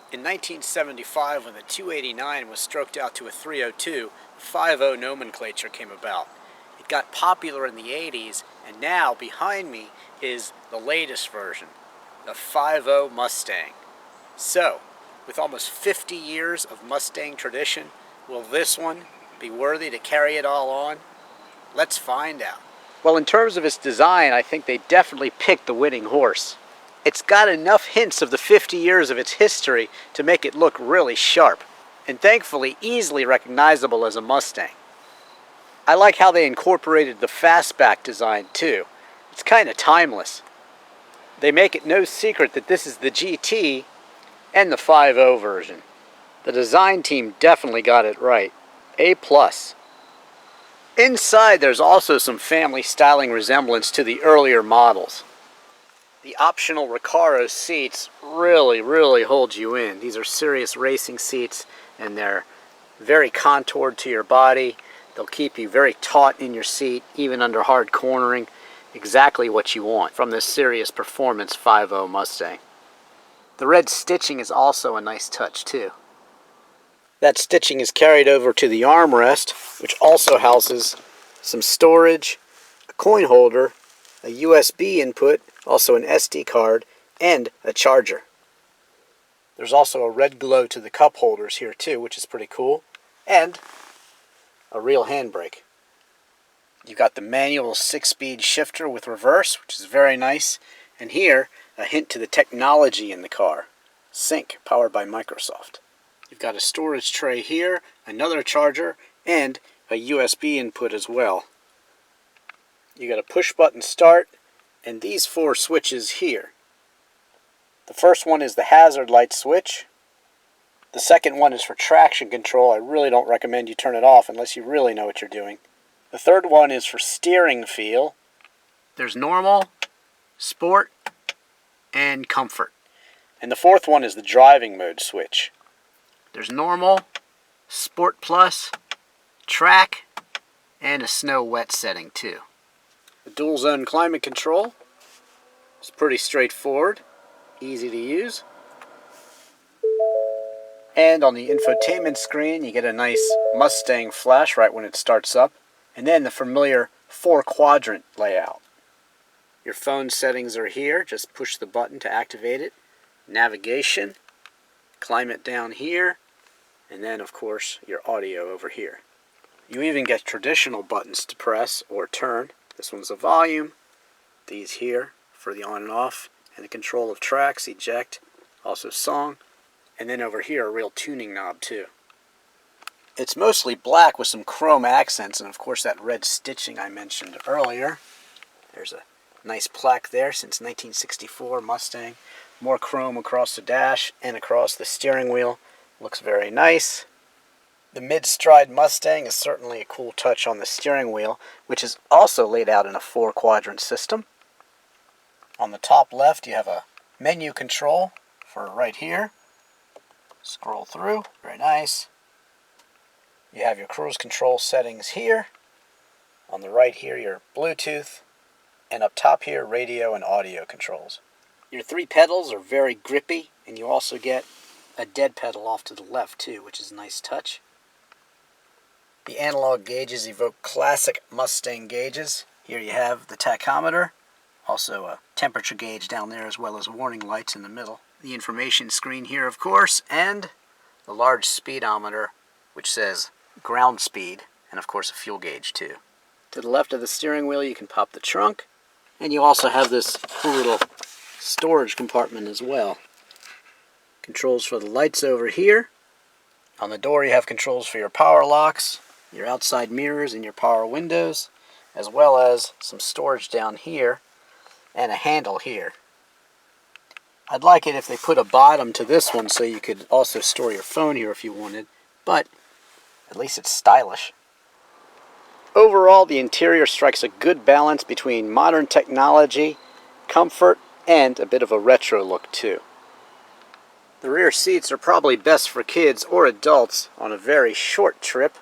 In 1975, when the 289 was stroked out to a 302, 5.0 nomenclature came about. It got popular in the 80s, and now behind me is the latest version, the 5.0 Mustang. So, with almost 50 years of Mustang tradition, will this one be worthy to carry it all on? Let's find out. Well, in terms of its design, I think they definitely picked the winning horse. It's got enough hints of the 50 years of its history to make it look really sharp, and thankfully easily recognizable as a Mustang. I like how they incorporated the fastback design too. It's kind of timeless. They make it no secret that this is the GT and the 5.0 version. The design team definitely got it right. A+. Inside there's also some family styling resemblance to the earlier models. The optional Recaro seats really hold you in. These are serious racing seats, and they're very contoured to your body. They'll keep you very taut in your seat, even under hard cornering. Exactly what you want from this serious performance 5.0 Mustang. The red stitching is also a nice touch too. That stitching is carried over to the armrest, which also houses some storage, a coin holder, a USB input, also an SD card, and a charger. There's also a red glow to the cup holders here too, which is pretty cool, and a real handbrake. You've got the manual 6-speed shifter with reverse, which is very nice, and here, a hint to the technology in the car. Sync, powered by Microsoft. You've got a storage tray here, another charger, and a USB input as well. You got a push button start, and these 4 switches here. The first one is the hazard light switch. The second one is for traction control. I really don't recommend you turn it off unless you really know what you're doing. The third one is for steering feel. There's normal, sport, and comfort. And the fourth one is the driving mode switch. There's normal, sport plus, track, and a snow wet setting too. The dual zone climate control is pretty straightforward, easy to use. And on the infotainment screen you get a nice Mustang flash right when it starts up, and then the familiar 4-quadrant layout. Your phone settings are here, just push the button to activate it. Navigation, climate down here, and then of course your audio over here. You even get traditional buttons to press or turn. This one's the volume, these here for the on and off, and the control of tracks, eject, also song, and then over here a real tuning knob too. It's mostly black with some chrome accents, and of course that red stitching I mentioned earlier. There's a nice plaque there, since 1964 Mustang. More chrome across the dash and across the steering wheel. Looks very nice. The mid-stride Mustang is certainly a cool touch on the steering wheel, which is also laid out in a 4-quadrant system. On the top left you have a menu control for right here. Scroll through, very nice. You have your cruise control settings here. On the right here your Bluetooth, and up top here radio and audio controls. Your 3 pedals are very grippy, and you also get a dead pedal off to the left too, which is a nice touch. The analog gauges evoke classic Mustang gauges. Here you have the tachometer, also a temperature gauge down there, as well as warning lights in the middle. The information screen here, of course, and the large speedometer, which says ground speed, and of course a fuel gauge too. To the left of the steering wheel you can pop the trunk, and you also have this cool little storage compartment as well. Controls for the lights over here. On the door you have controls for your power locks, your outside mirrors, and your power windows, as well as some storage down here and a handle here. I'd like it if they put a bottom to this one so you could also store your phone here if you wanted, but at least it's stylish. Overall, the interior strikes a good balance between modern technology, comfort, and a bit of a retro look too. The rear seats are probably best for kids or adults on a very short trip.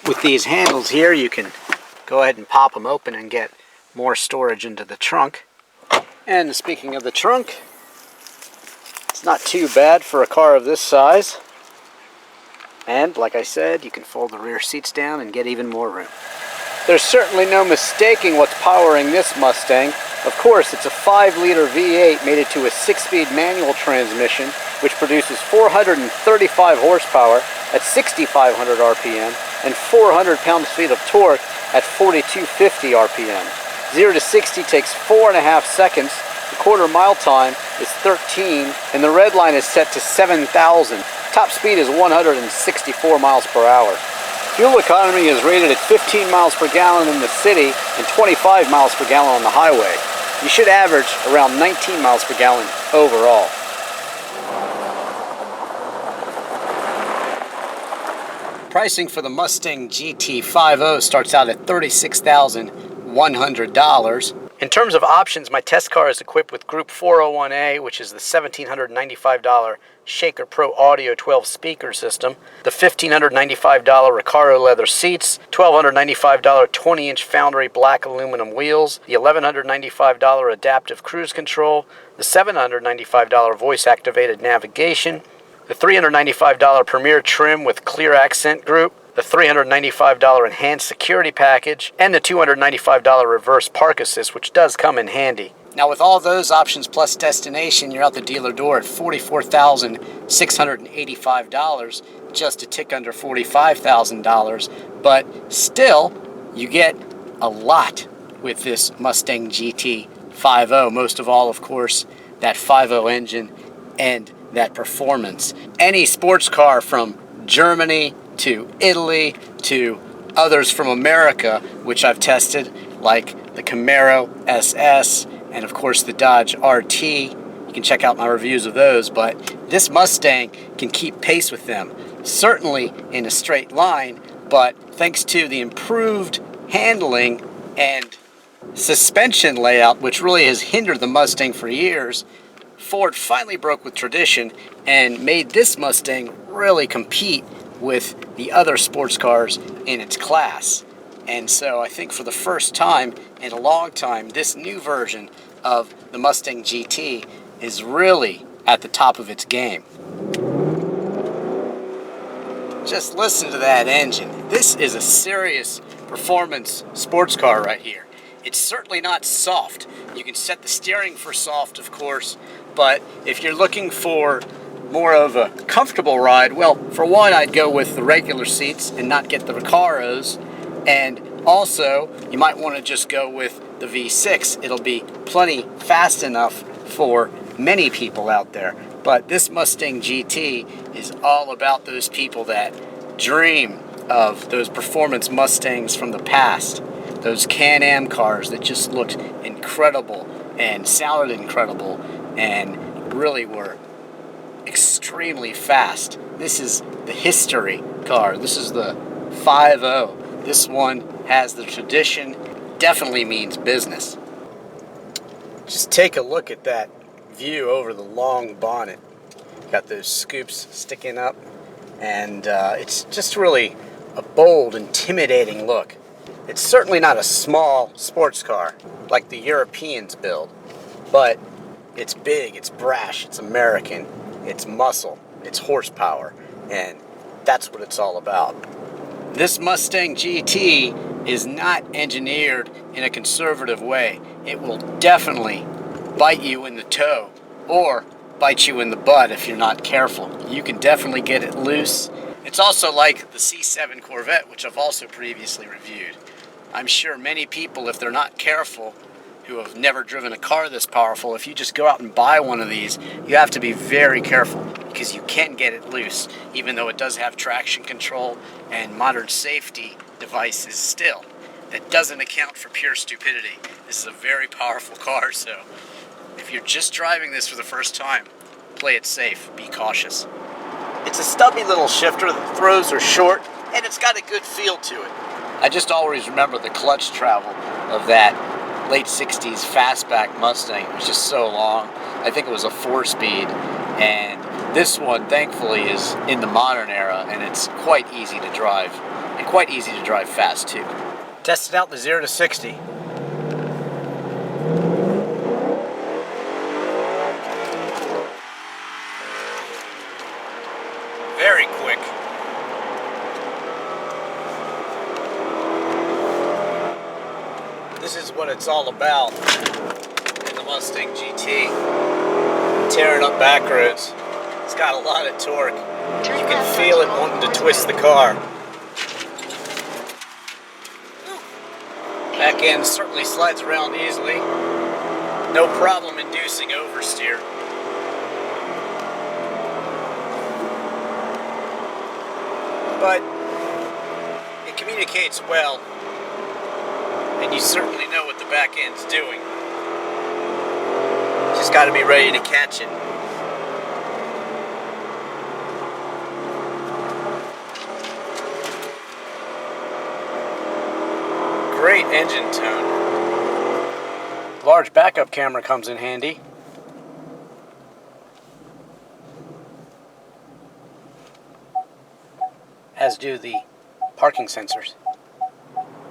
With these handles here, you can go ahead and pop them open and get more storage into the trunk. And speaking of the trunk, It's not too bad for a car of this size. And like I said, you can fold the rear seats down and get even more room. There's certainly no mistaking what's powering this Mustang. Of course, it's a 5-liter V8 mated to a 6-speed manual transmission, which produces 435 horsepower at 6,500 RPM and 400 pound-feet of torque at 4,250 RPM. 0 to 60 takes 4.5 seconds, the quarter-mile time is 13, and the red line is set to 7,000. Top speed is 164 miles per hour. Fuel economy is rated at 15 miles per gallon in the city and 25 miles per gallon on the highway. You should average around 19 miles per gallon overall. Pricing for the Mustang GT 5.0 starts out at $36,100. In terms of options, my test car is equipped with Group 401A, which is the $1,795 Shaker Pro Audio 12 speaker system, the $1,595 Recaro leather seats, $1,295 20-inch Foundry black aluminum wheels, the $1,195 adaptive cruise control, the $795 voice-activated navigation, the $395 Premier trim with clear accent group, the $395 enhanced security package, and the $295 reverse park assist, which does come in handy. Now with all those options plus destination, you're out the dealer door at $44,685, just a tick under $45,000, but still you get a lot with this Mustang GT 5.0, most of all, of course, that 5.0 engine and that performance. Any sports car from Germany to Italy to others from America, which I've tested, like the Camaro SS and of course the Dodge RT. You can check out my reviews of those, but this Mustang can keep pace with them. Certainly in a straight line, but thanks to the improved handling and suspension layout, which really has hindered the Mustang for years, Ford finally broke with tradition and made this Mustang really compete with the other sports cars in its class. And so I think for the first time in a long time, this new version of the Mustang GT is really at the top of its game. Just listen to that engine. This is a serious performance sports car right here. It's certainly not soft. You can set the steering for soft, of course, but if you're looking for more of a comfortable ride, well, for one, I'd go with the regular seats and not get the Recaros, and also you might want to just go with the V6. It'll be plenty fast enough for many people out there. But this Mustang GT is all about those people that dream of those performance Mustangs from the past, those Can-Am cars that just looked incredible and sounded incredible and really were extremely fast. This is the history car. This is the 5.0. This one has the tradition, definitely means business. Just take a look at that view over the long bonnet. Got those scoops sticking up, and it's just really a bold, intimidating look. It's certainly not a small sports car like the Europeans build, but it's big, it's brash, it's American, it's muscle, it's horsepower, and that's what it's all about. This Mustang GT is not engineered in a conservative way. It will definitely bite you in the toe or bite you in the butt if you're not careful. You can definitely get it loose. It's also like the C7 Corvette, which I've also previously reviewed. I'm sure many people, if they're not careful, who have never driven a car this powerful, if you just go out and buy one of these, you have to be very careful because you can get it loose, even though it does have traction control and modern safety devices still. That doesn't account for pure stupidity. This is a very powerful car, so if you're just driving this for the first time, play it safe, be cautious. It's a stubby little shifter, the throws are short, and it's got a good feel to it. I just always remember the clutch travel of that late 60s fastback Mustang. It was just so long. I think it was a 4-speed, and this one thankfully is in the modern era, and it's quite easy to drive, and quite easy to drive fast too. Tested out the 0 to 60. Very quick. This is what it's all about in the Mustang GT. Tearing up back roads. It's got a lot of torque. You can feel it wanting to twist the car. Back end certainly slides around easily. No problem inducing oversteer. But it communicates well, and you certainly know what the back end's doing. Just got to be ready to catch it. Great engine tone. Large backup camera comes in handy. As do the parking sensors.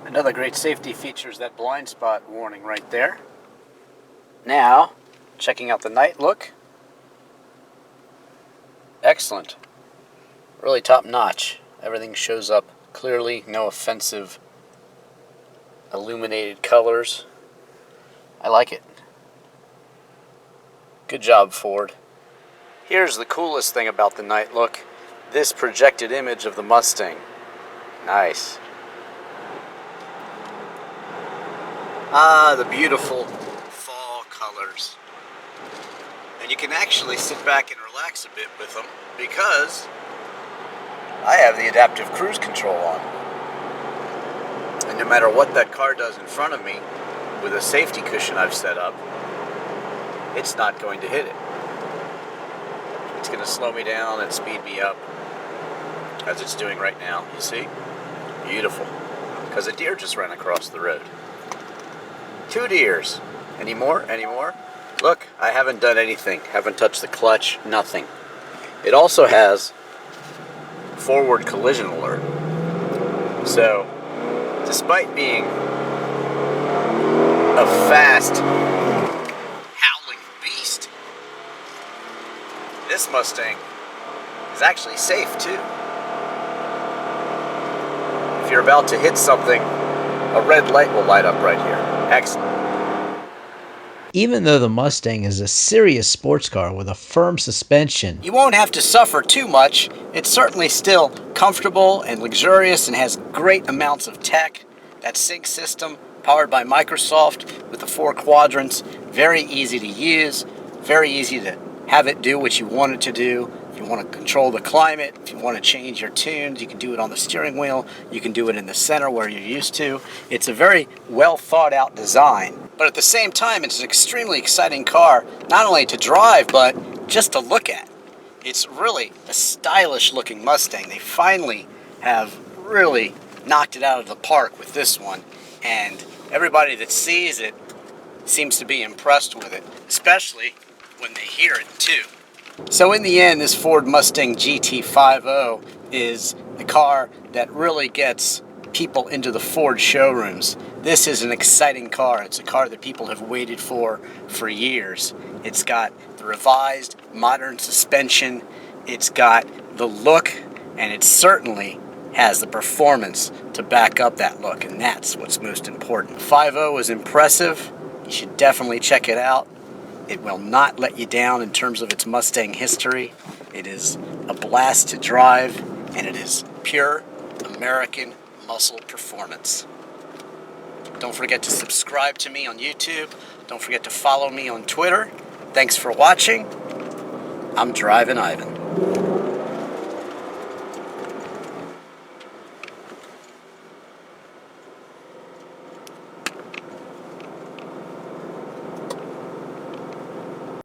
Another great safety feature is that blind spot warning right there. Now, checking out the night look. Excellent. Really top notch. Everything shows up clearly, no offensive illuminated colors. I like it. Good job, Ford. Here's the coolest thing about the night look. This projected image of the Mustang. Nice. Ah, the beautiful fall colors. And you can actually sit back and relax a bit with them because I have the adaptive cruise control on. And no matter what that car does in front of me, with a safety cushion I've set up, it's not going to hit it. It's going to slow me down and speed me up, as it's doing right now, you see? Beautiful. Because a deer just ran across the road. 2 deers. Any more? Any more? Look, I haven't done anything. Haven't touched the clutch, nothing. It also has forward collision alert. So, despite being a fast, howling beast, this Mustang is actually safe too. If you're about to hit something, a red light will light up right here. Excellent. Even though the Mustang is a serious sports car with a firm suspension, you won't have to suffer too much. It's certainly still comfortable and luxurious and has great amounts of tech. That sync system, powered by Microsoft with the 4 quadrants, very easy to use, very easy to have it do what you want it to do. If you want to control the climate, if you want to change your tunes, you can do it on the steering wheel, you can do it in the center where you're used to. It's a very well thought out design, but at the same time it's an extremely exciting car, not only to drive, but just to look at. It's really a stylish looking Mustang. They finally have really knocked it out of the park with this one, and everybody that sees it seems to be impressed with it, especially when they hear it too. So in the end, this Ford Mustang GT50 is the car that really gets people into the Ford showrooms. This is an exciting car. It's a car that people have waited for years. It's got the revised modern suspension. It's got the look, and it certainly has the performance to back up that look, and that's what's most important. 5.0 is impressive. You should definitely check it out. It will not let you down in terms of its Mustang history. It is a blast to drive, and it is pure American muscle performance. Don't forget to subscribe to me on YouTube. Don't forget to follow me on Twitter. Thanks for watching. I'm Drivin Ivan.